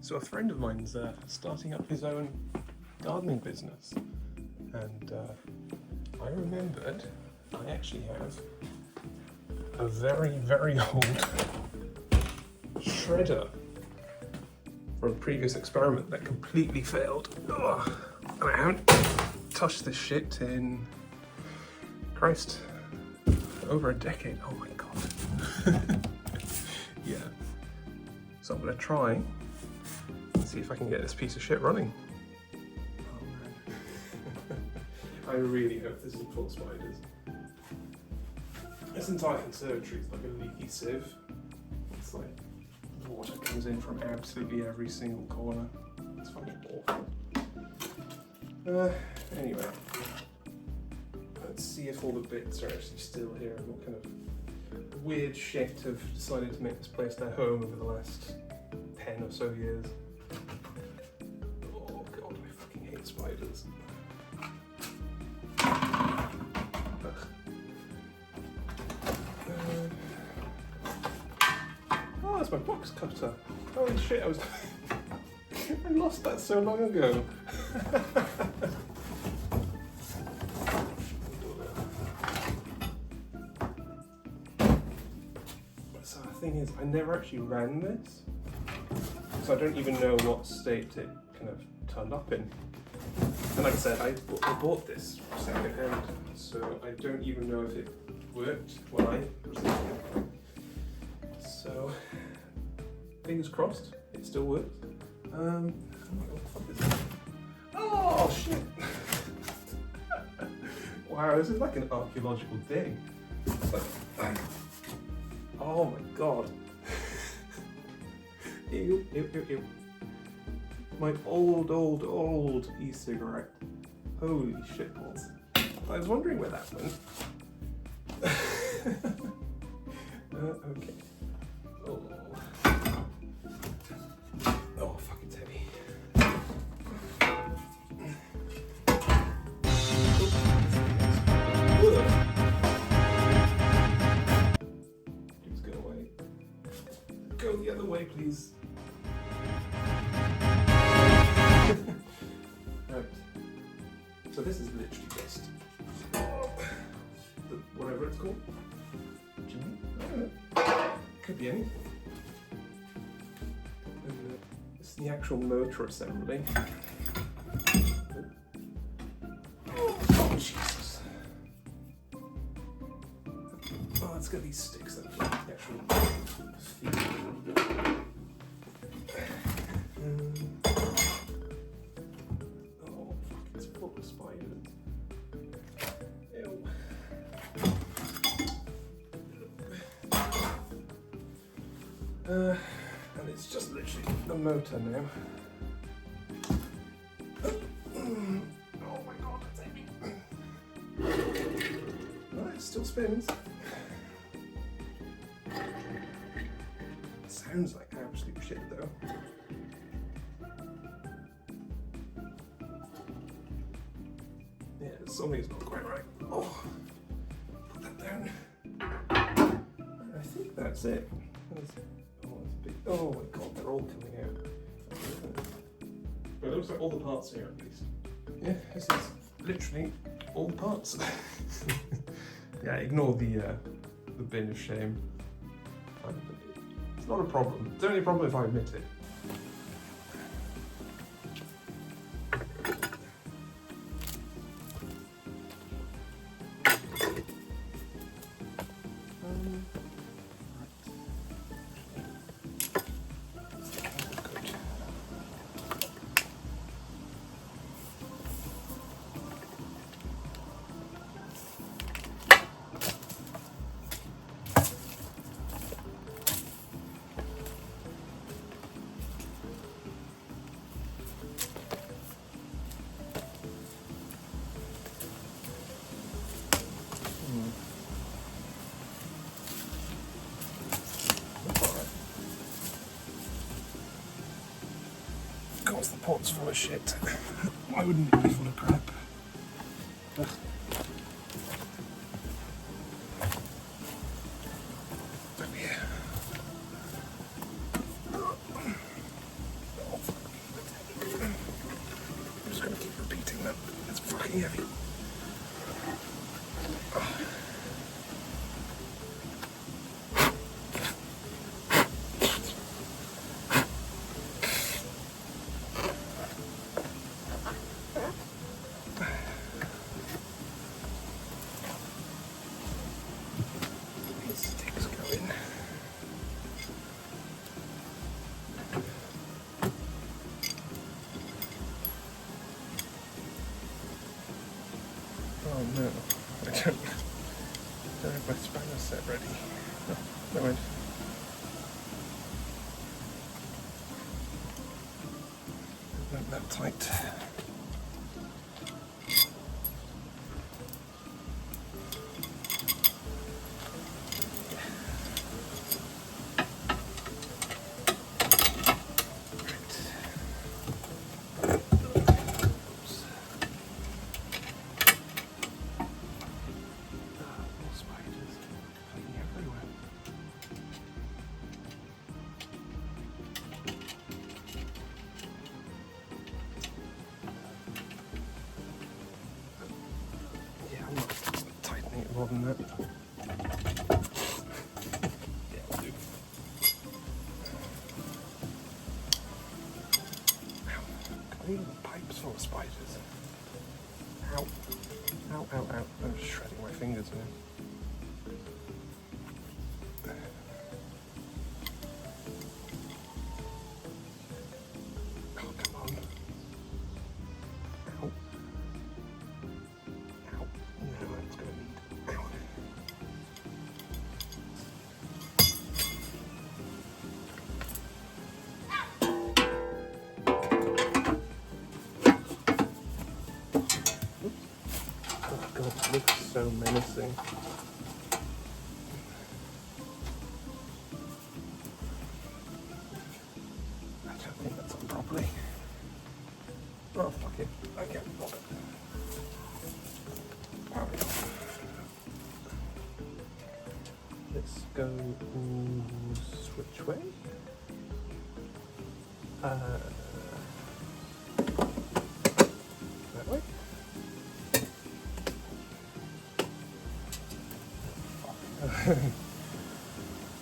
So a friend of mine's starting up his own gardening business, and I remembered I actually have a very, very old shredder from a previous experiment that completely failed. Ugh. And I haven't touched this shit in, Christ, over a decade. Oh my god. Yeah. So I'm gonna try and see if I can get this piece of shit running. Oh man. I really hope this isn't full of spiders. This entire conservatory is like a leaky sieve. It's like water comes in from absolutely every single corner. It's fucking awful. Anyway, let's see if all the bits are actually still here and what kind of weird shit have decided to make this place their home over the last 10 or so years. Oh god, I fucking hate spiders. Oh, that's my box cutter. Holy shit, I lost that so long ago. So the thing is, I never actually ran this, so I don't even know what state it kind of turned up in. And like I said, I bought this second hand, so I don't even know if it worked when I received it. So, fingers crossed, it still works. What the fuck is this? Oh shit! Wow, this is like an archaeological dig. It's like, oh my god. Ew, ew, ew, ew. My old e-cigarette. Holy shitballs. I was wondering where that went. Okay. Oh, fuck, it's heavy. Please go away. Go the other way, please. Right. So this is literally just whatever it's called. I don't know. Could be anything. This is the actual motor assembly. Oh, Jesus. Oh, it's got these sticks that are the actual feet. Oh, fuck, it's full of spiders. Ew. And it's just literally the motor now. Oh my god, that's heavy. Well, it still spins. It sounds like absolute shit though. Yeah, something's not quite right. Oh, put that down. I think that's it. Oh my god, they're all coming out. But it looks like all the parts here at least. Yeah, this is literally all the parts. Yeah, ignore the bin of shame. It's not a problem. It's only a problem if I admit it. Of course the pot's full of shit. Why wouldn't it be full of crap? Ugh. fucking heavy. These sticks go in. Oh no, I don't have my spanner set ready. Oh, never mind. Not that tight. More than that. Yeah, will do. Ow. Got even pipes full of spiders. Ow. Ow, ow, ow. I'm just shredding my fingers, man. Oh, come on. Ow. Ow. No, it's going to need. Ow. Oh god, it looks so menacing. I don't think that's on properly. Oh fuck it, I can't bother. Power it off. Let's go which way? That way?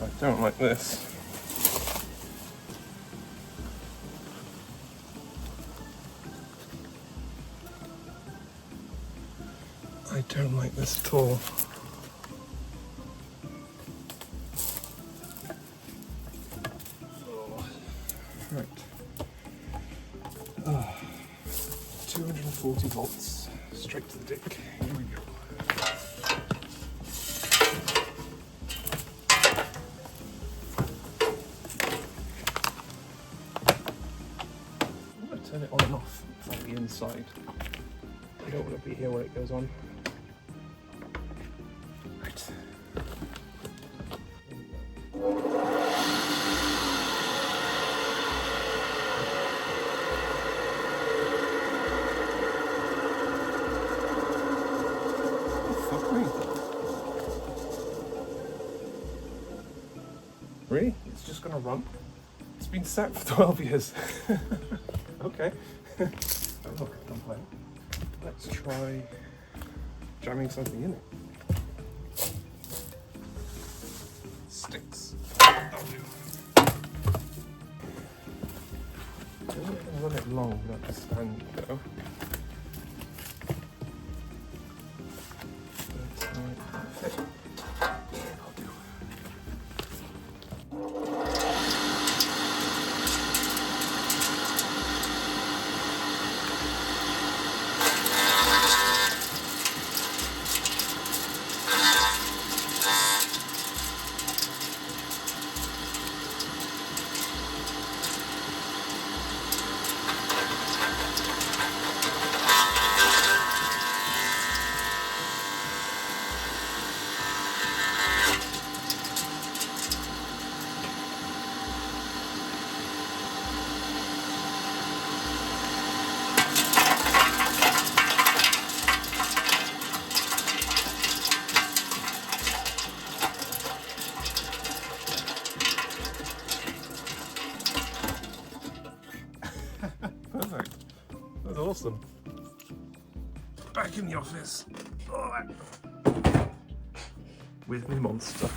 I don't like this. I don't like this at all. Right. 240 volts straight to the dick. Here we go. I'm going to turn it on and off from the inside. I don't want to be here when it goes on. Right. Really? It's just gonna run? It's been sat for 12 years. Okay. I'm not gonna complain. Let's try jamming something in it. Sticks. That'll do. I'm gonna run it long, not just stand though. That's right. Perfect. That's awesome. back in the office. With me monster.